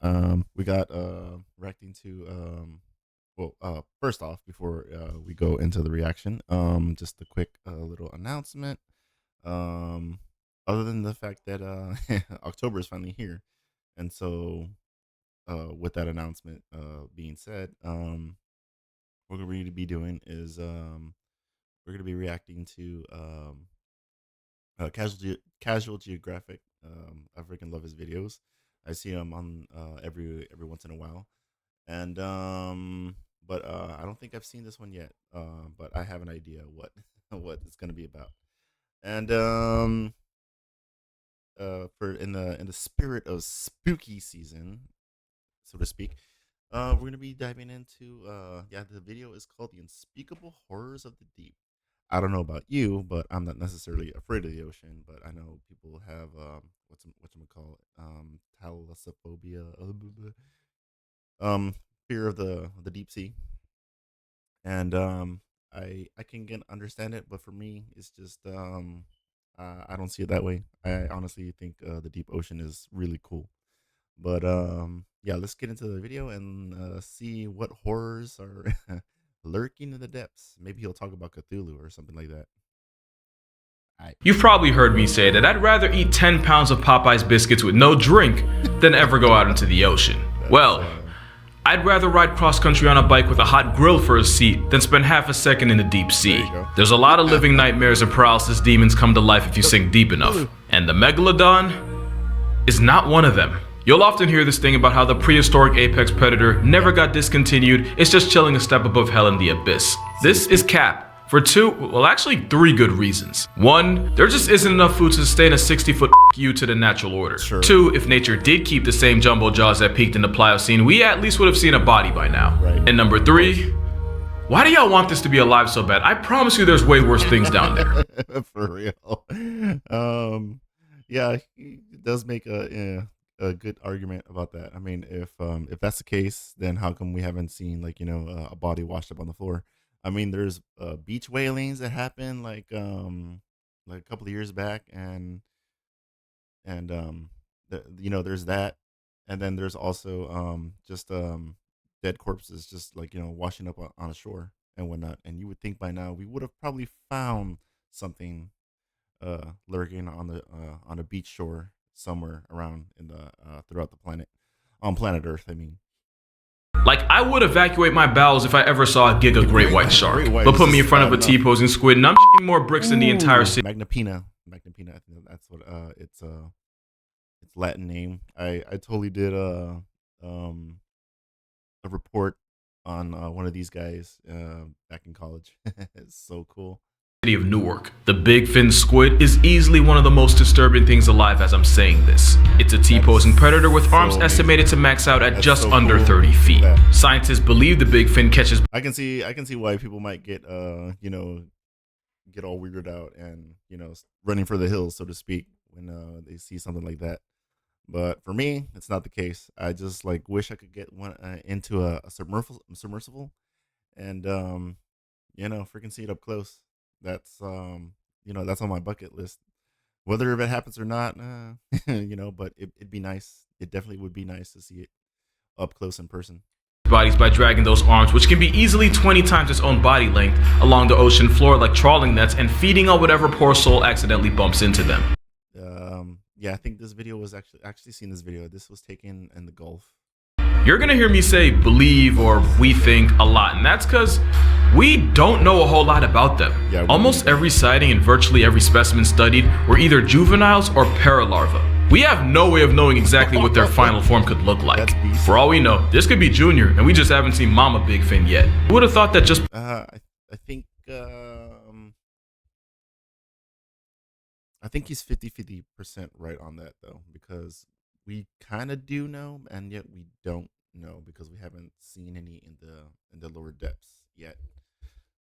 We got reacting to first off, before we go into the reaction, just a quick little announcement. Um, Other than the fact that October is finally here, and so with that announcement being said, what we're going to be doing is we're going to be reacting to Casual Geographic. I freaking love his videos. I see him on every once in a while, and but I don't think I've seen this one yet. But I have an idea what what it's gonna be about. And for in the spirit of spooky season, so to speak, we're gonna be diving into the video is called "The Unspeakable Horrors of the Deep." I don't know about you, but I'm not necessarily afraid of the ocean. But I know people have what's gonna call it thalassophobia, um, fear of the deep sea, and I can get understand it, but for me, it's just I don't see it that way. I honestly think the deep ocean is really cool. But yeah, let's get into the video and see what horrors are lurking in the depths. Maybe he'll talk about Cthulhu or something like that. I You've probably heard me say that I'd rather eat 10 pounds of Popeye's biscuits with no drink than ever go out into the ocean. that's Well, I'd rather ride cross country on a bike with a hot grill for a seat than spend half a second in the deep there sea. you go. There's a lot of living nightmares and paralysis demons come to life if you sink deep enough. And the megalodon is not one of them. You'll often hear this thing about how the prehistoric apex predator never got discontinued, it's just chilling a step above hell in the abyss. This is cap. For three good reasons. One, there just isn't enough food to sustain a 60-foot you to the natural order. Sure. Two, if nature did keep the same jumbo jaws that peaked in the Pliocene, we at least would have seen a body by now. Right. And number three, why do y'all want this to be alive so bad? I promise you there's way worse things down there. For real. Yeah, he does make a good argument about that. I mean, if that's the case, then how come we haven't seen like a body washed up on the floor? I mean, there's beach whalings that happened like a couple of years back, and there's that, and then there's also just dead corpses just like washing up on a shore and whatnot. And you would think by now we would have probably found something lurking on a beach shore somewhere around in the throughout the planet, on planet Earth. I mean, Like, I would evacuate my bowels if I ever saw a giga great white shark. Great white But is put me in just front of not a enough. T-posing squid and I'm more bricks than the entire city. Magnapina. I think that's what its Latin name. I totally did a report on one of these guys back in college. It's so cool. Of Newark. The big fin squid is easily one of the most disturbing things alive as I'm saying this. It's a T-posing predator with arms so estimated to max out at That's just so under cool. 30 feet. That- Scientists believe the big fin catches I can see why people might get get all weirded out and running for the hills, so to speak, when they see something like that. But for me, it's not the case. I just like wish I could get one into a submersible, and freaking see it up close. That's that's on my bucket list. Whether if it happens or not, but it'd be nice. It definitely would be nice to see it up close in person. bodies by dragging those arms, which can be easily 20 times its own body length, along the ocean floor like trawling nets and feeding on whatever poor soul accidentally bumps into them. Yeah, I think this video was actually seen this video. This was taken in the Gulf. You're gonna hear me say believe or we think a lot, and that's because we don't know a whole lot about them. Yeah, Almost every sighting and virtually every specimen studied were either juveniles or paralarvae. We have no way of knowing exactly what their final form could look like. That's beastly. For all we know, this could be Junior, and we just haven't seen Mama Big Fin yet. Who would have thought that just I think he's 50% right on that though, because we kind of do know, and yet we don't know because we haven't seen any in the lower depths yet,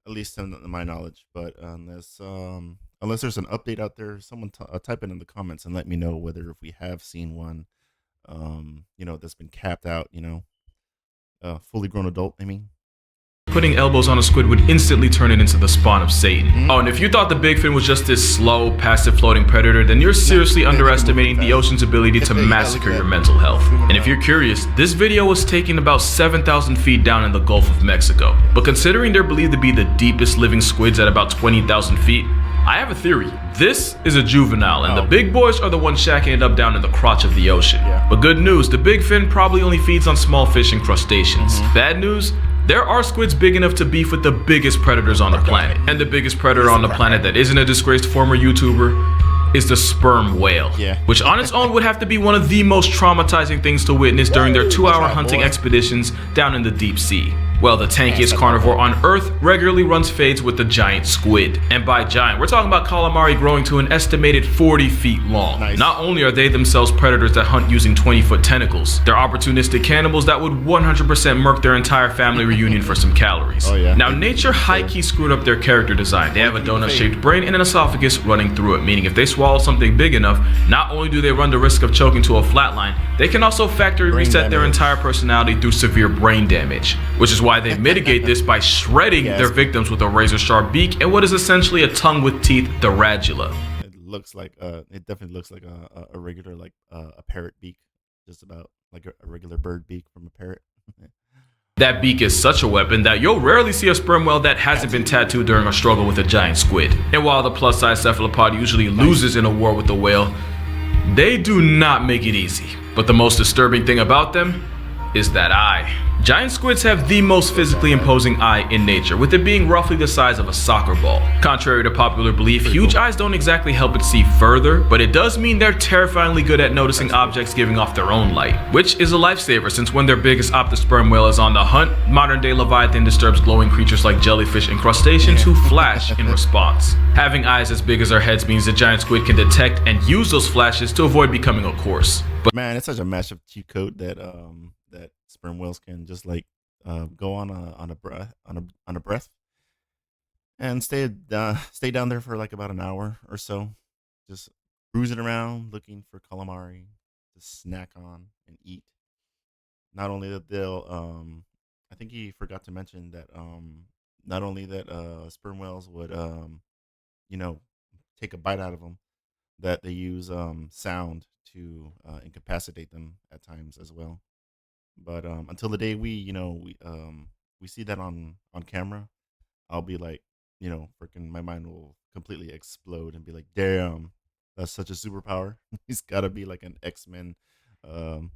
at least in my knowledge. But unless there's an update out there, someone type it in the comments and let me know whether if we have seen one, that's been capped out, fully grown adult. I mean, Putting elbows on a squid would instantly turn it into the spawn of Satan. Oh, and if you thought the big fin was just this slow, passive floating predator, then you're seriously underestimating the ocean's ability to massacre your mental health. And if you're curious, this video was taken about 7,000 feet down in the Gulf of Mexico. But considering they're believed to be the deepest living squids at about 20,000 feet, I have a theory. This is a juvenile, and the big boys are the ones shacking it up down in the crotch of the ocean. But good news, the big fin probably only feeds on small fish and crustaceans. Bad news, there are squids big enough to beef with the biggest predators on the planet. And the biggest predator on the planet that isn't a disgraced former YouTuber is the sperm whale, which on its own would have to be one of the most traumatizing things to witness during their 2-hour hunting expeditions down in the deep sea. Well, the tankiest carnivore on Earth regularly runs fades with the giant squid. And by giant, we're talking about calamari growing to an estimated 40 feet long. Not only are they themselves predators that hunt using 20-foot tentacles, they're opportunistic cannibals that would 100% murk their entire family reunion for some calories. Now, nature high-key screwed up their character design. They have a donut-shaped brain and an esophagus running through it, meaning if they swallow something big enough, not only do they run the risk of choking to a flatline, they can also factory reset their entire personality through severe brain damage, which is why they mitigate this by shredding their victims with a razor-sharp beak and what is essentially a tongue with teeth, the radula. It looks like it definitely looks like a regular a parrot beak, just about like a regular bird beak from a parrot. That beak is such a weapon that you'll rarely see a sperm whale that hasn't been tattooed during a struggle with a giant squid. And while the plus-size cephalopod usually loses in a war with the whale, they do not make it easy. But the most disturbing thing about them is that eye. Giant squids have the most physically imposing eye in nature, with it being roughly the size of a soccer ball. Contrary to popular belief, huge eyes don't exactly help it see further, but it does mean they're terrifyingly good at noticing objects giving off their own light, which is a lifesaver since when their biggest optosperm whale is on the hunt, modern-day Leviathan disturbs glowing creatures like jellyfish and crustaceans who flash in response. Having eyes as big as our heads means the giant squid can detect and use those flashes to avoid becoming a corpse. But man, it's such a massive cheat code that that sperm whales can just like go on a breath and stay down there for like about an hour or so, just cruising around looking for calamari to snack on and eat. Not only that they'll I think he forgot to mention that not only that sperm whales would you know, take a bite out of them, that they use sound to incapacitate them at times as well. But until the day we see that on camera, I'll be like, freaking my mind will completely explode and be like, damn, that's such a superpower. He's got to be like an X-Men um,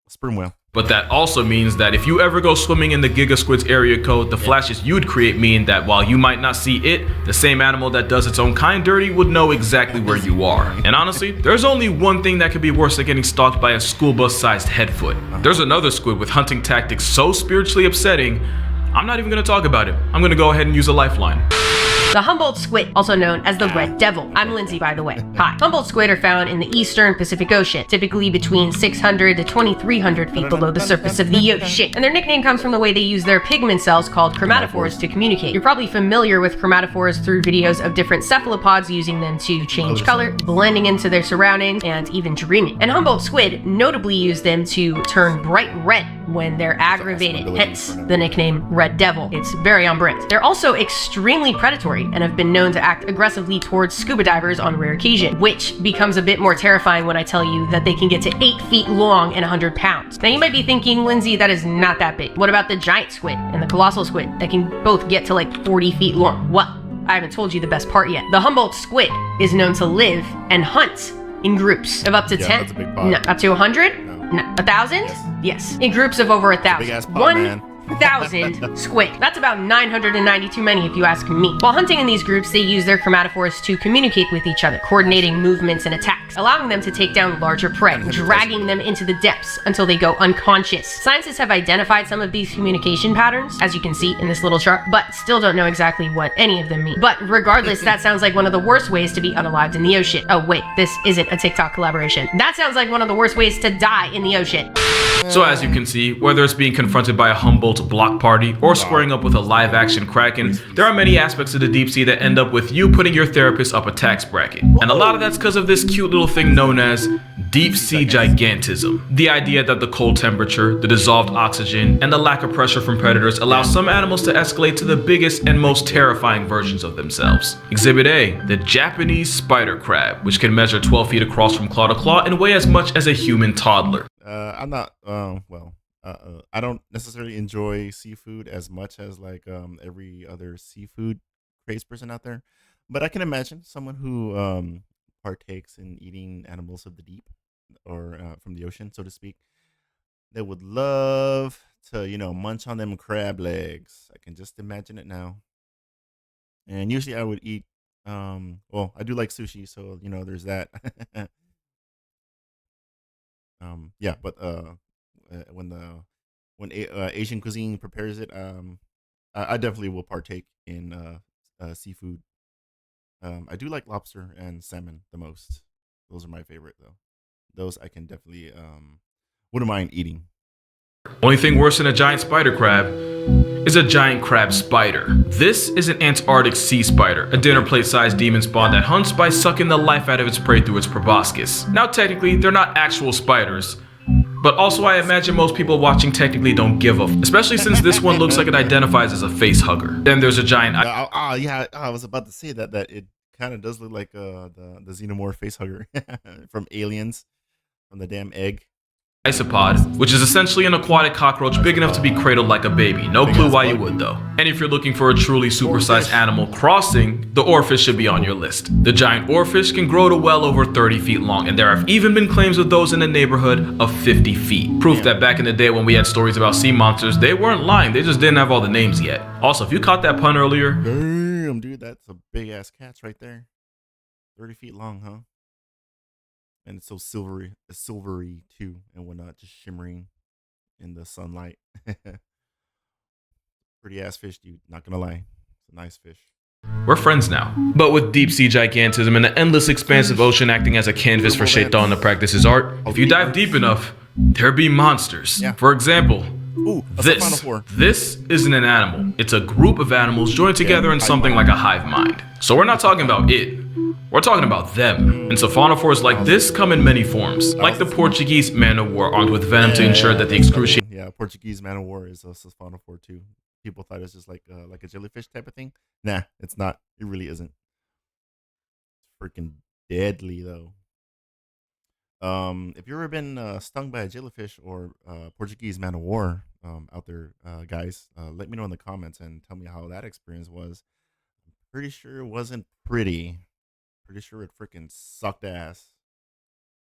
sperm whale. But that also means that if you ever go swimming in the Giga Squid's area code, the flashes you'd create mean that while you might not see it, the same animal that does its own kind dirty would know exactly where you are. And honestly, there's only one thing that could be worse than getting stalked by a school bus-sized headfoot. There's another squid with hunting tactics so spiritually upsetting, I'm not even gonna talk about it. I'm gonna go ahead and use a lifeline. The Humboldt squid, also known as the red devil. I'm Lindsay, by the way. Hi. Humboldt squid are found in the eastern Pacific Ocean, typically between 600 to 2,300 feet below the surface of the ocean. And their nickname comes from the way they use their pigment cells called chromatophores to communicate. You're probably familiar with chromatophores through videos of different cephalopods using them to change color, blending into their surroundings, and even dreaming. And Humboldt squid notably use them to turn bright red when they're aggravated, hence the nickname Red Devil. It's very on brand. They're also extremely predatory and have been known to act aggressively towards scuba divers on rare occasion, which becomes a bit more terrifying when I tell you that they can get to 8 feet long and 100 pounds. Now you might be thinking, Lindsay, that is not that big. What about the giant squid and the colossal squid that can both get to like 40 feet long? Well, I haven't told you the best part yet. The Humboldt squid is known to live and hunt in groups of up to 10, no, up to 100, no, 1,000? Yes, in groups of over 1,000. Big ass pot, man. 1,000 squid. That's about 990 too many if you ask me. While hunting in these groups, they use their chromatophores to communicate with each other, coordinating movements and attacks, allowing them to take down larger prey, dragging them into the depths until they go unconscious. Scientists have identified some of these communication patterns, as you can see in this little chart, but still don't know exactly what any of them mean. But regardless, that sounds like one of the worst ways to be unalived in the ocean. Oh wait, this isn't a TikTok collaboration. That sounds like one of the worst ways to die in the ocean. So as you can see, whether it's being confronted by a Humboldt block party or squaring up with a live-action kraken, there are many aspects of the deep sea that end up with you putting your therapist up a tax bracket. And a lot of that's because of this cute little thing known as Deep sea gigantism. The idea that the cold temperature, the dissolved oxygen, and the lack of pressure from predators allow some animals to escalate to the biggest and most terrifying versions of themselves. Exhibit A, the Japanese spider crab, which can measure 12 feet across from claw to claw and weigh as much as a human toddler. I'm not, I don't necessarily enjoy seafood as much as like every other seafood crazed person out there, but I can imagine someone who partakes in eating animals of the deep or from the ocean, so to speak. They would love to, munch on them crab legs. I can just imagine it now. And usually I would eat, well, I do like sushi, so there's that. Yeah, but when Asian cuisine prepares it, I definitely will partake in seafood. I do like lobster and salmon the most. Those are my favorite though. Those I can definitely wouldn't mind eating. Only thing worse than a giant spider crab is a giant crab spider. This is an Antarctic sea spider, a dinner plate sized demon spawn that hunts by sucking the life out of its prey through its proboscis. Now technically they're not actual spiders, but also I imagine most people watching technically don't give a especially since this one looks like it identifies as a face hugger. Then there's a giant Yeah, I was about to say that it kind of does look like the xenomorph face hugger from Aliens, from the damn egg. isopod, which is essentially an aquatic cockroach big enough to be cradled like a baby. No clue why you would though. And if you're looking for a truly supersized animal crossing, the oarfish should be on your list. The giant oarfish can grow to well over 30 feet long, and there have even been claims of those in the neighborhood of 50 feet. Proof that back in the day when we had stories about sea monsters, they weren't lying, they just didn't have all the names yet. Also, if you caught that pun earlier, damn dude, that's a big ass catch right there. 30 feet long, huh? And it's so silvery too, and whatnot, just shimmering in the sunlight. Pretty ass fish, dude. Not gonna lie, it's a nice fish. we're friends now. But with deep sea gigantism and the endless expansive ocean acting as a canvas for Shaitan to practice his art, if you dive deep enough, there be monsters. Yeah. For example, Ooh, that's this isn't an animal. It's a group of animals joined together in something like a hive mind. So we're not talking about it. We're talking about them. And sophonophores like this come in many forms, like the Portuguese man of war armed with venom to ensure that the excruciating Portuguese man of war is a sophonophore too. People thought it's just like a jellyfish type of thing. Nah, it's not. It really isn't. It's freaking deadly though. If you've ever been stung by a jellyfish or Portuguese man of war out there, guys, let me know in the comments and tell me how that experience was. I'm pretty sure it wasn't pretty. Pretty sure it freaking sucked ass.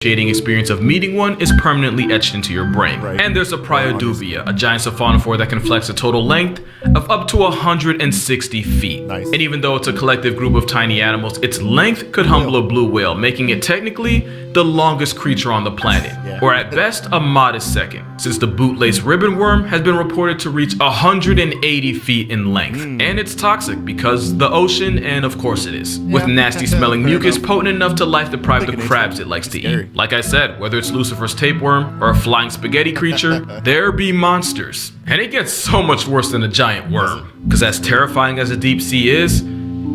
experience of meeting one is permanently etched into your brain. Right. And there's a Prioduvia, a giant sophonophore that can flex a total length of up to 160 feet. Nice. And even though it's a collective group of tiny animals, its length could humble a blue whale, making it technically the longest creature on the planet, or at best a modest second, since the bootlace ribbon worm has been reported to reach 180 feet in length. And it's toxic because the ocean, and of course it is, with nasty smelling mucus potent enough to life deprive the crabs it likes to eat. Like I said, whether it's Lucifer's tapeworm or a flying spaghetti creature, there be monsters. And it gets so much worse than a giant worm, because as terrifying as a deep sea is,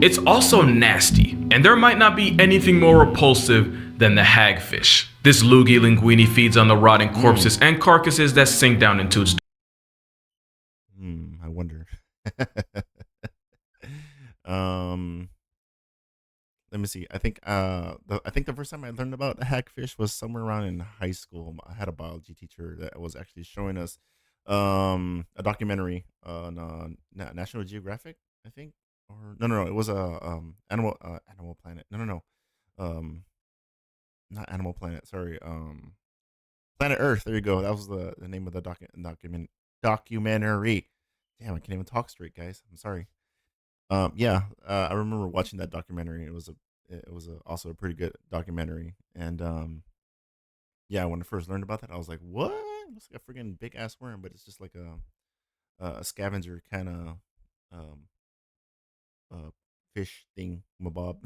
it's also nasty, and there might not be anything more repulsive than the hagfish. This loogie linguini feeds on the rotting corpses and carcasses that sink down into its I wonder. Let me see. I think the first time I learned about hagfish was somewhere around in high school. I had a biology teacher that was actually showing us a documentary on National Geographic, I think. Or no, it was a Animal Planet. No. Not Animal Planet, sorry. Planet Earth. There you go. That was the name of the documentary. Damn, I can't even talk straight, guys. I'm sorry. I remember watching that documentary. It was also a pretty good documentary. And when I first learned about that, I was like, "What? It looks like a freaking big ass worm, but it's just like a scavenger kind of fish thing, mabob."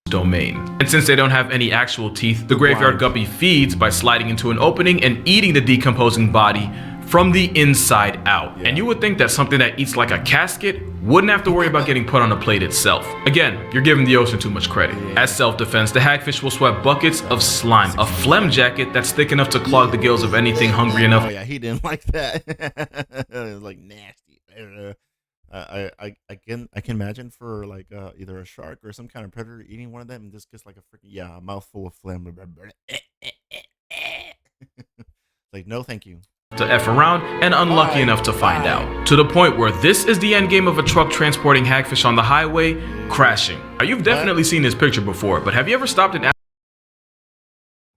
domain. And since they don't have any actual teeth, the graveyard guppy feeds by sliding into an opening and eating the decomposing body from the inside out. And you would think that something that eats like a casket wouldn't have to worry about getting put on a plate itself. Again, you're giving the ocean too much credit. As self-defense, the hagfish will sweat buckets of slime, a phlegm jacket that's thick enough to clog the gills of anything hungry enough. Oh yeah, he didn't like that. It was like nasty. I can imagine for like either a shark or some kind of predator eating one of them and just gets like a freaking a mouthful of phlegm. Like, no thank you. To F around and unlucky enough to find out. To the point where this is the end game of a truck transporting hagfish on the highway crashing. Now, you've definitely seen this picture before, but have you ever stopped and asked?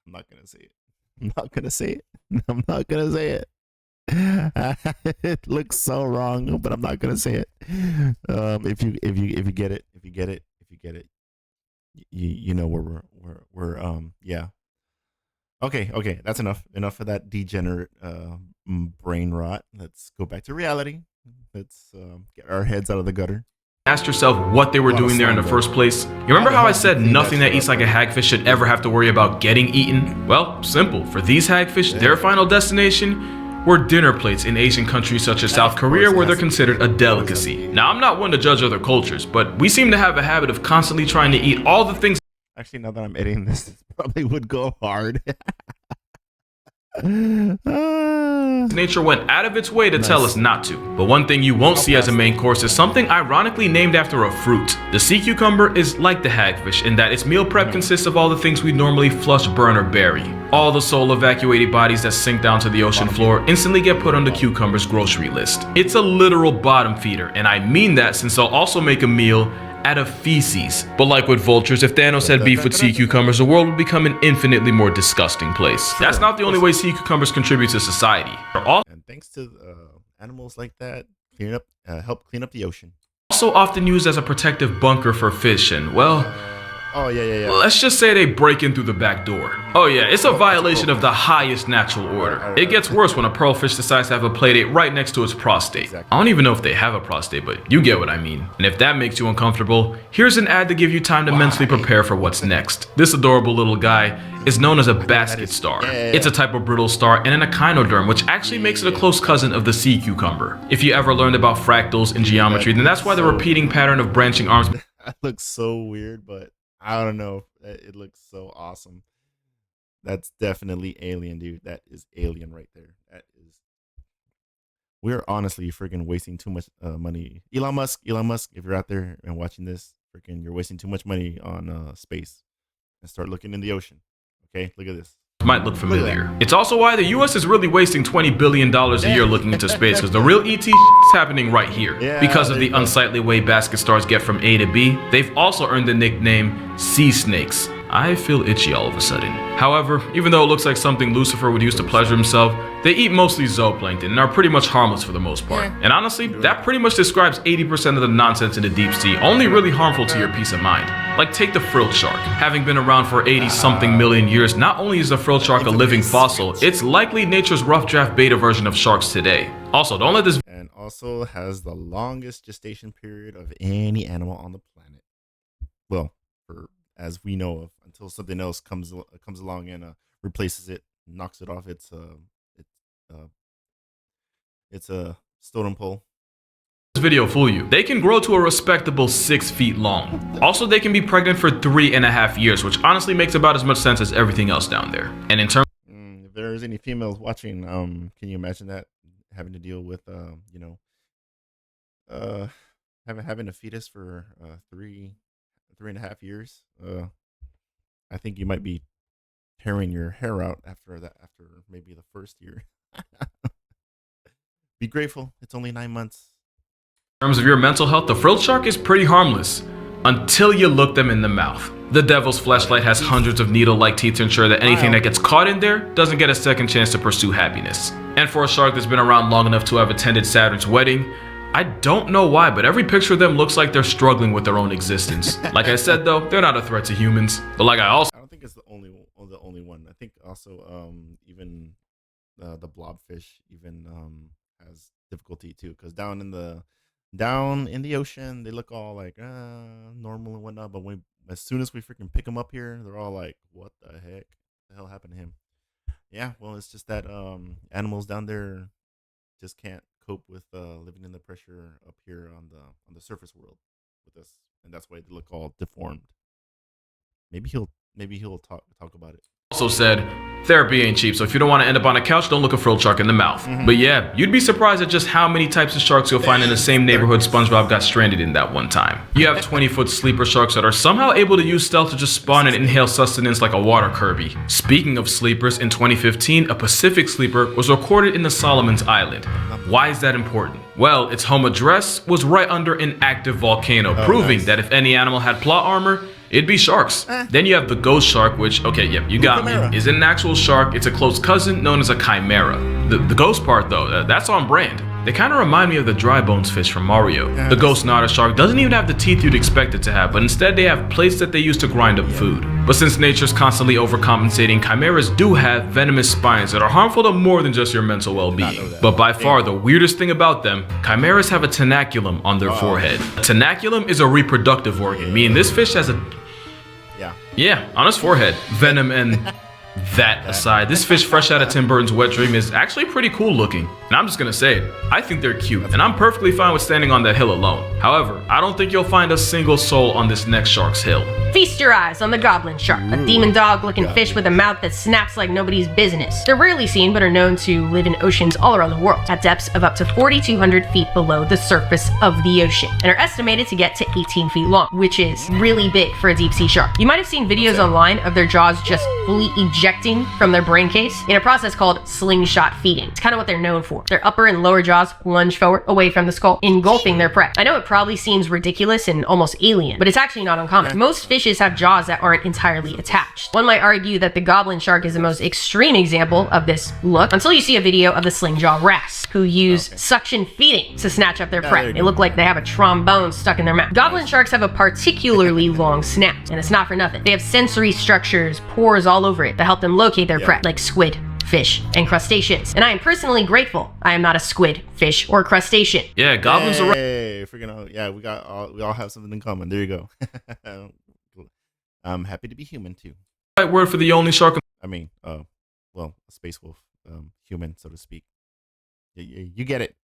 I'm not gonna say it. I'm not gonna say it. I'm not gonna say it. It looks so wrong, but I'm not gonna say it. If you get it, you know where we're yeah. Okay, that's enough. Enough of that degenerate brain rot. Let's go back to reality. Let's get our heads out of the gutter. Ask yourself what they were doing there in the first place. You remember how I said nothing that eats like a hagfish should ever have to worry about getting eaten? Well, simple. For these hagfish, their final destination were dinner plates in Asian countries such as South Korea, where they're considered a delicacy. Now, I'm not one to judge other cultures, but we seem to have a habit of constantly trying to eat all the things. Actually, now that I'm editing this probably would go hard. Nature went out of its way to tell us not to. But one thing you won't see as a main course is something ironically named after a fruit. The sea cucumber is like the hagfish in that its meal prep consists of all the things we normally flush, burn, or bury. All the soul evacuated bodies that sink down to the ocean floor instantly get put on the cucumber's grocery list. It's a literal bottom feeder, and I mean that since they'll also make a meal out of feces. But like with vultures, if Thanos had beef with sea cucumbers, the world would become an infinitely more disgusting place. That's not the only way sea cucumbers contribute to society. And thanks to animals like that, help clean up the ocean. Also often used as a protective bunker for fish and, well, oh yeah. let's just say they break in through the back door. Oh yeah, it's a violation of the highest natural order. It gets worse when a pearlfish decides to have a playdate right next to its prostate. I don't even know if they have a prostate, but you get what I mean. And if that makes you uncomfortable, here's an ad to give you time to mentally prepare for what's next. This adorable little guy is known as a basket star. It's a type of brittle star and an echinoderm, which actually makes it a close cousin of the sea cucumber. If you ever learned about fractals in geometry, then that's why the repeating pattern of branching arms. That looks so weird, but I don't know. It looks so awesome. That's definitely alien, dude. That is alien right there. That is. We're honestly freaking wasting too much money. Elon Musk, if you're out there and watching this, freaking, you're wasting too much money on space. And start looking in the ocean. Okay, look at this. Might look familiar. It's also why the US is really wasting $20 billion a year looking into space, because the real ET is happening right here. Because of the unsightly way basket stars get from A to B, they've also earned the nickname sea snakes. I feel itchy all of a sudden. However, even though it looks like something Lucifer would use to pleasure himself, they eat mostly zooplankton and are pretty much harmless for the most part. And honestly, that pretty much describes 80% of the nonsense in the deep sea, only really harmful to your peace of mind. Like take the frilled shark. Having been around for 80-something million years, not only is the frilled shark a living fossil, it's likely nature's rough draft beta version of sharks today. Also, don't let this... And also has the longest gestation period of any animal on the planet. Well, as we know of, until something else comes along and replaces it, knocks it off its totem pole. Video fool you. They can grow to a respectable 6 feet long. Also, they can be pregnant for 3.5 years, which honestly makes about as much sense as everything else down there. And in terms, if there's any females watching, can you imagine that, having to deal with having a fetus for 3.5 years? I think you might be tearing your hair out after maybe the first year. Be grateful, it's only 9 months. In terms of your mental health, the frilled shark is pretty harmless until you look them in the mouth. The devil's fleshlight has hundreds of needle-like teeth to ensure that anything that gets caught in there doesn't get a second chance to pursue happiness. And for a shark that's been around long enough to have attended Saturn's wedding, I don't know why, but every picture of them looks like they're struggling with their own existence. Like I said though, they're not a threat to humans. But like I don't think it's the only one. I think also even the blobfish even has difficulty too, because down in the ocean they look all like normal and whatnot, but as soon as we freaking pick them up here, they're all like, what the heck? The hell happened to him? Yeah, well, it's just that animals down there just can't cope with living in the pressure up here on the surface world with us, and that's why they look all deformed. Maybe he'll talk about it. Also said, therapy ain't cheap, so if you don't want to end up on a couch, don't look a frilled shark in the mouth. But yeah, you'd be surprised at just how many types of sharks you'll find in the same neighborhood SpongeBob got stranded in that one time. You have 20-foot sleeper sharks that are somehow able to use stealth to just spawn and inhale sustenance like a water Kirby. Speaking of sleepers, in 2015, a Pacific sleeper was recorded in the Solomons Island. Why is that important? Well, its home address was right under an active volcano, proving that if any animal had plot armor, it'd be sharks. Then you have the ghost shark, which, okay, yep, you got me. Isn't an actual shark, it's a close cousin known as a chimera. The ghost part though, that's on brand. They kind of remind me of the dry bones fish from Mario. The ghost Nada shark doesn't even have the teeth you'd expect it to have, but instead they have plates that they use to grind up food. But since nature's constantly overcompensating, chimeras do have venomous spines that are harmful to more than just your mental well-being. But by far the weirdest thing about them, chimeras have a tenaculum on their forehead. A tenaculum is a reproductive organ, meaning this fish has a on his forehead. Venom and that aside, this fish fresh out of Tim Burton's Wet Dream is actually pretty cool looking. And I'm just gonna say it, I think they're cute, and I'm perfectly fine with standing on that hill alone. However, I don't think you'll find a single soul on this next shark's hill. Feast your eyes on the goblin shark, a demon dog-looking fish with a mouth that snaps like nobody's business. They're rarely seen but are known to live in oceans all around the world, at depths of up to 4,200 feet below the surface of the ocean, and are estimated to get to 18 feet long, which is really big for a deep-sea shark. You might have seen videos online of their jaws just fully ejecting from their brain case in a process called slingshot feeding. It's kind of what they're known for. Their upper and lower jaws lunge forward away from the skull, engulfing their prey. I know it probably seems ridiculous and almost alien, but it's actually not uncommon. Most fishes have jaws that aren't entirely attached. One might argue that the goblin shark is the most extreme example of this look, until you see a video of the sling jaw wrasse, who use suction feeding to snatch up their prey. They look like they have a trombone stuck in their mouth. Goblin sharks have a particularly long snout, and it's not for nothing. They have sensory structures, pores all over it that help them locate their prey, like squid, fish, and crustaceans. And I am personally grateful I am not a squid, fish, or crustacean. Yeah, goblins are freaking yeah, we all have something in common. There you go. I'm happy to be human too. right word for the only shark. I mean, well, a space wolf, human, so to speak. You get it.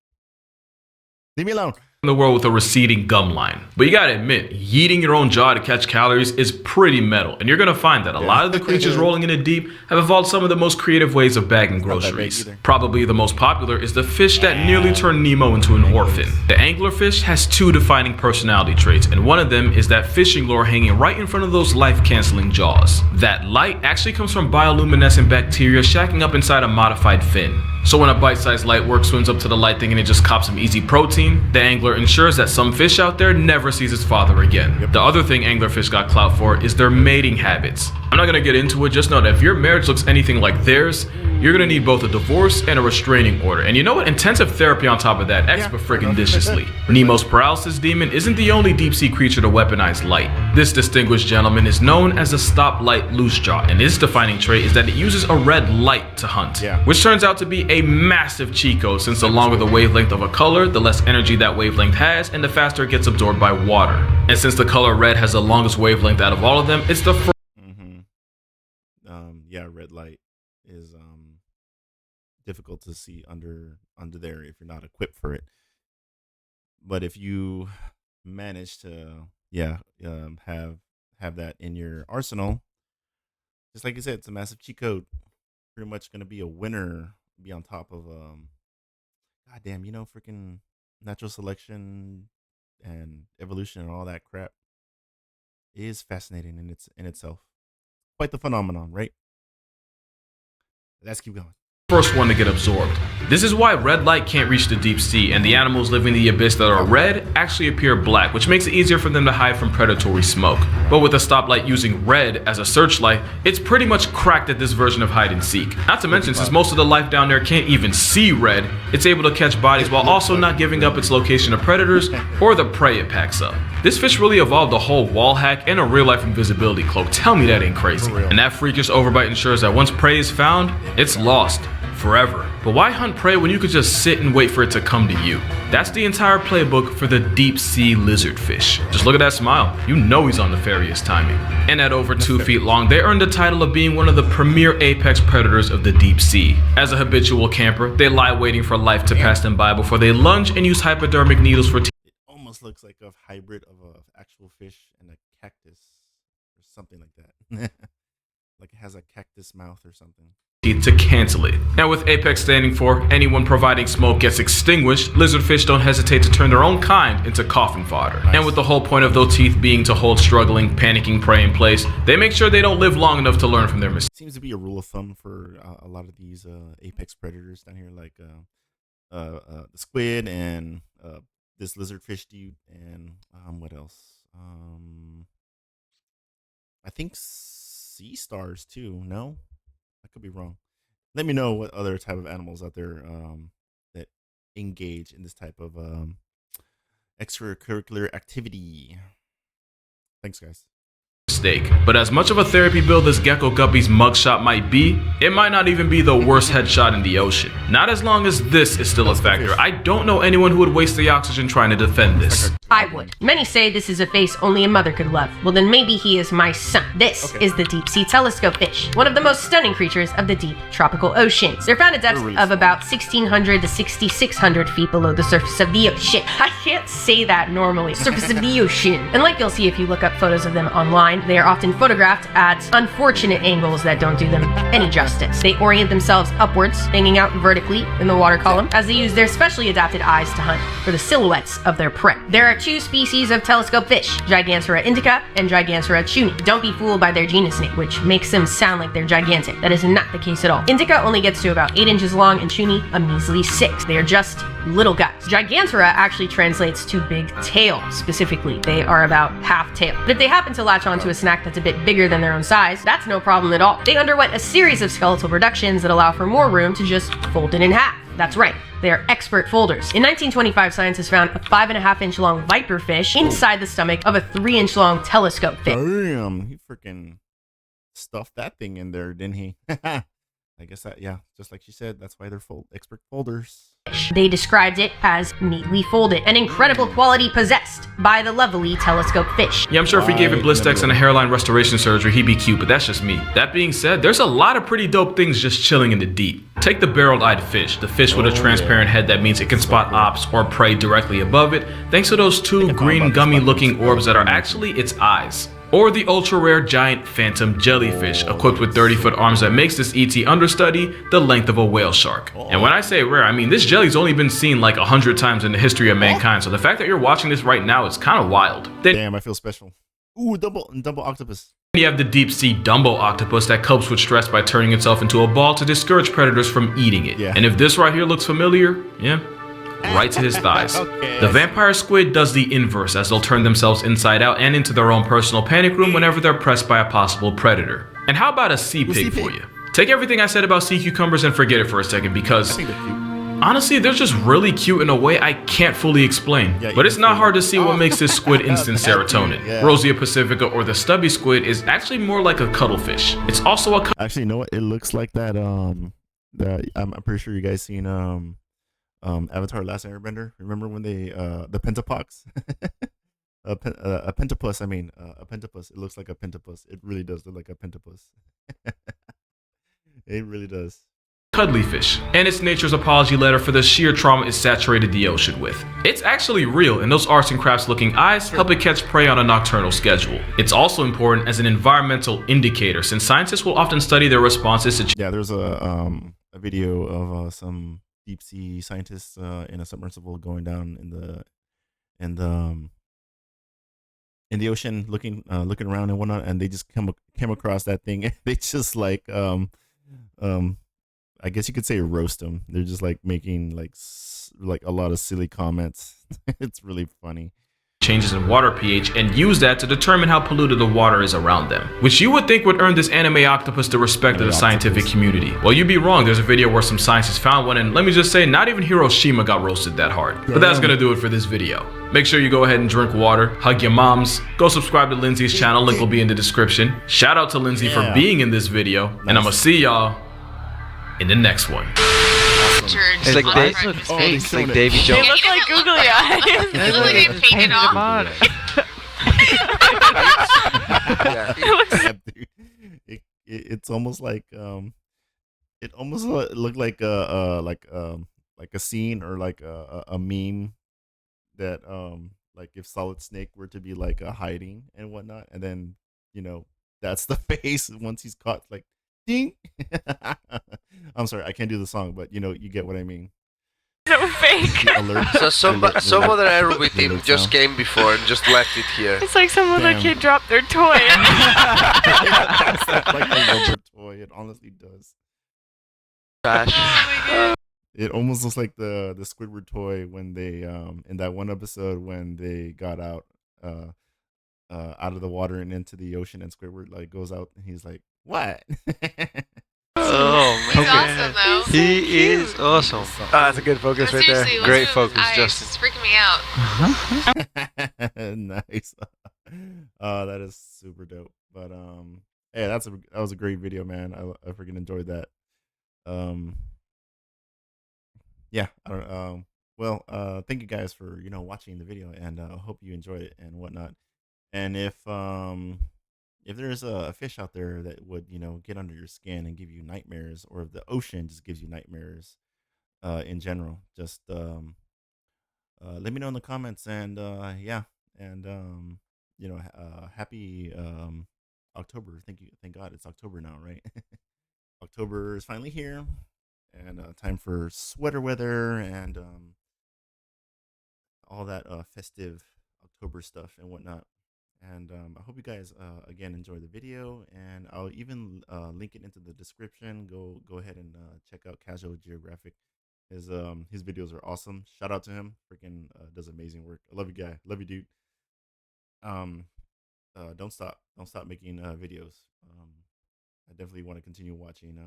Leave me alone. In the world with a receding gum line. But you gotta admit, yeeting your own jaw to catch calories is pretty metal, and you're gonna find that a lot of the creatures rolling in the deep have evolved some of the most creative ways of bagging groceries. Probably the most popular is the fish that nearly turned Nemo into an orphan. The anglerfish has two defining personality traits, and one of them is that fishing lure hanging right in front of those life-canceling jaws. That light actually comes from bioluminescent bacteria shacking up inside a modified fin. So when a bite-sized light work swims up to the light thing and it just cops some easy protein, the angler ensures that some fish out there never sees its father again. The other thing anglerfish got clout for is their mating habits. I'm not gonna get into it, just know that if your marriage looks anything like theirs, you're gonna need both a divorce and a restraining order. And you know what? Intensive therapy on top of that, extra friggin' viciously. Nemo's paralysis demon isn't the only deep-sea creature to weaponize light. This distinguished gentleman is known as a stoplight loosejaw, and his defining trait is that it uses a red light to hunt, which turns out to be a massive cheat code, since the longer the wavelength of a color, the less energy that wavelength has, and the faster it gets absorbed by water. And since the color red has the longest wavelength out of all of them, it's the yeah, red light is difficult to see under there if you're not equipped for it. But if you manage to have that in your arsenal, just like you said, it's a massive cheat code. Pretty much gonna be a winner, be on top of goddamn, freaking natural selection and evolution and all that crap. It is fascinating in itself. Quite the phenomenon, right? Let's keep going. First one to get absorbed. This is why red light can't reach the deep sea, and the animals living in the abyss that are red actually appear black, which makes it easier for them to hide from predatory smoke. But with a stoplight using red as a searchlight, it's pretty much cracked at this version of hide and seek. Not to mention, since most of the life down there can't even see red, it's able to catch bodies while also not giving up its location to predators or the prey it packs up. This fish really evolved a whole wall hack and a real-life invisibility cloak. Tell me that ain't crazy. And that freakish overbite ensures that once prey is found, it's lost forever. But why hunt prey when you could just sit and wait for it to come to you? That's the entire playbook for the deep sea lizardfish. Just look at that smile. You know he's on nefarious timing. And at over 2 feet long, they earned the title of being one of the premier apex predators of the deep sea. As a habitual camper, they lie waiting for life to pass them by before they lunge and use hypodermic needles for almost looks like a hybrid of an actual fish and a cactus or something like that. Like it has a cactus mouth or something. To cancel it. Now with Apex standing for anyone providing smoke gets extinguished, lizardfish don't hesitate to turn their own kind into coffin fodder. Nice. And with the whole point of those teeth being to hold struggling, panicking prey in place, they make sure they don't live long enough to learn from their mistakes. Seems to be a rule of thumb for a lot of these apex predators down here, like the squid and this lizardfish dude, and what else? I think sea stars too. No, I could be wrong. Let me know what other type of animals out there that engage in this type of extracurricular activity. Thanks, guys. But as much of a therapy build as Gecko Guppy's mugshot might be, it might not even be the worst headshot in the ocean. Not as long as this is still a factor. I don't know anyone who would waste the oxygen trying to defend this. I would. Many say this is a face only a mother could love. Well, then maybe he is my son. This is the deep sea telescope fish, one of the most stunning creatures of the deep tropical oceans. They're found at depths of about 1,600 to 6,600 feet below the surface of the ocean. I can't say that normally. Surface of the ocean. And like you'll see if you look up photos of them online, they are often photographed at unfortunate angles that don't do them any justice. They orient themselves upwards, hanging out vertically in the water column, as they use their specially adapted eyes to hunt for the silhouettes of their prey. There are two species of telescope fish, Gigantura indica and Gigantura chuni. Don't be fooled by their genus name, which makes them sound like they're gigantic. That is not the case at all. Indica only gets to about 8 inches long and chuni a measly 6. They are just little guys. Gigantura actually translates to big tail, specifically. They are about half tail. But if they happen to latch onto a snack that's a bit bigger than their own size, that's no problem at all. They underwent a series of skeletal reductions that allow for more room to just fold it in half. That's right, they are expert folders. In 1925, scientists found a 5.5-inch long viper fish inside the stomach of a 3-inch long telescope fish. Damn, he freaking stuffed that thing in there, didn't he? I guess that, yeah, just like she said, that's why they're expert folders. They described it as neatly folded, an incredible quality possessed by the lovely telescope fish. Yeah, I'm sure if we gave it Blistex and a hairline restoration surgery, he'd be cute, but that's just me. That being said, there's a lot of pretty dope things just chilling in the deep. Take the barrel-eyed fish, the fish with a transparent head that means it can spot ops or prey directly above it, thanks to those two green gummy-looking orbs that are actually its eyes. Or the ultra-rare giant phantom jellyfish, equipped with 30-foot arms that makes this ET understudy the length of a whale shark. And when I say rare, I mean this jelly's only been seen like 100 times in the history of mankind, so the fact that you're watching this right now is kind of wild. Damn, I feel special. Ooh, double octopus. You have the deep-sea Dumbo octopus that copes with stress by turning itself into a ball to discourage predators from eating it. And if this right here looks familiar, yeah, right to his thighs. Okay. The vampire squid does the inverse, as they'll turn themselves inside out and into their own personal panic room whenever they're pressed by a possible predator. And how about a sea pig for you? Take everything I said about sea cucumbers and forget it for a second, because honestly, they're just really cute in a way I can't fully explain. But it's not hard to see what makes this squid instant serotonin. Rosia pacifica, or the stubby squid, is actually more like a cuttlefish. It's also a actually, you know what? It looks like that. That I'm pretty sure you guys seen Avatar: Last Airbender. Remember when they the pentapox? a pentapus. I mean, a pentapus. It looks like a pentapus. It really does look like a pentapus. It really does. Cuddly fish, and it's nature's apology letter for the sheer trauma it saturated the ocean with. It's actually real, and those arts and crafts looking eyes help it catch prey on a nocturnal schedule. It's also important as an environmental indicator, since scientists will often study their responses to there's a video of some deep sea scientists in a submersible going down in the ocean, looking around and whatnot, and they just came across that thing, and they just like I guess you could say roast them. They're just like making like a lot of silly comments. It's really funny. changes in water pH and use that to determine how polluted the water is around them, which you would think would earn this anime octopus the respect of the scientific community. Well, you'd be wrong. There's a video where some scientists found one, and let me just say, not even Hiroshima got roasted that hard. But that's gonna do it for this video. Make sure you go ahead and drink water, hug your moms, go subscribe to Lindsay's channel, link will be in the description. Shout out to Lindsay for being in this video, and I'm gonna see y'all in the next one. It's like it's like Davy They Jones. look like googly eyes. They look like they painted them on. It's almost like it almost looked like a scene or like a meme that like if Solid Snake were to be like hiding and whatnot, and then that's the face once he's caught, like ding. I'm sorry, I can't do the song, but you get what I mean. So fake. Alert, So some other arrow with him alert just sound. came before and just left it here. It's like some other Damn. kid dropped their toy. That's like a rubber toy. It honestly does. Trash. It almost looks like the Squidward toy when they in that one episode when they got out of the water and into the ocean, and Squidward like goes out and he's like, "What?" Oh He's man. awesome though. He is awesome. That's a good focus But right there. seriously, what's Great wrong with focus, eyes? Justin. It's freaking me out. Nice. That is super dope. But hey, that was a great video, man. I freaking enjoyed that. Yeah, I don't well, thank you guys for watching the video, and hope you enjoyed it and whatnot. And if there's a fish out there that would get under your skin and give you nightmares, or if the ocean just gives you nightmares in general, just let me know in the comments. And yeah, and happy October. Thank God it's October now, right? October is finally here, and time for sweater weather and all that festive October stuff and whatnot. And I hope you guys again enjoy the video, and I'll even link it into the description. Go ahead and check out Casual Geographic. His videos are awesome. Shout out to him. Freaking does amazing work. I love you, guy. Love you, dude. Don't stop making videos. I definitely want to continue watching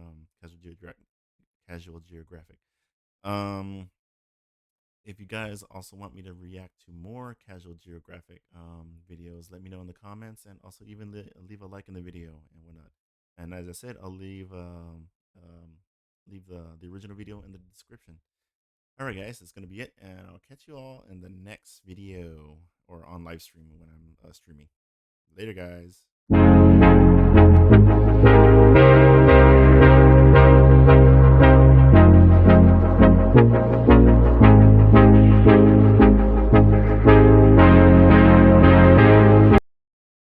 Casual Geographic. If you guys also want me to react to more Casual Geographic videos, let me know in the comments, and also even leave a like in the video and whatnot. And as I said, I'll leave the original video in the description. All right, guys, that's gonna be it, and I'll catch you all in the next video or on live stream when I'm streaming. Later, guys.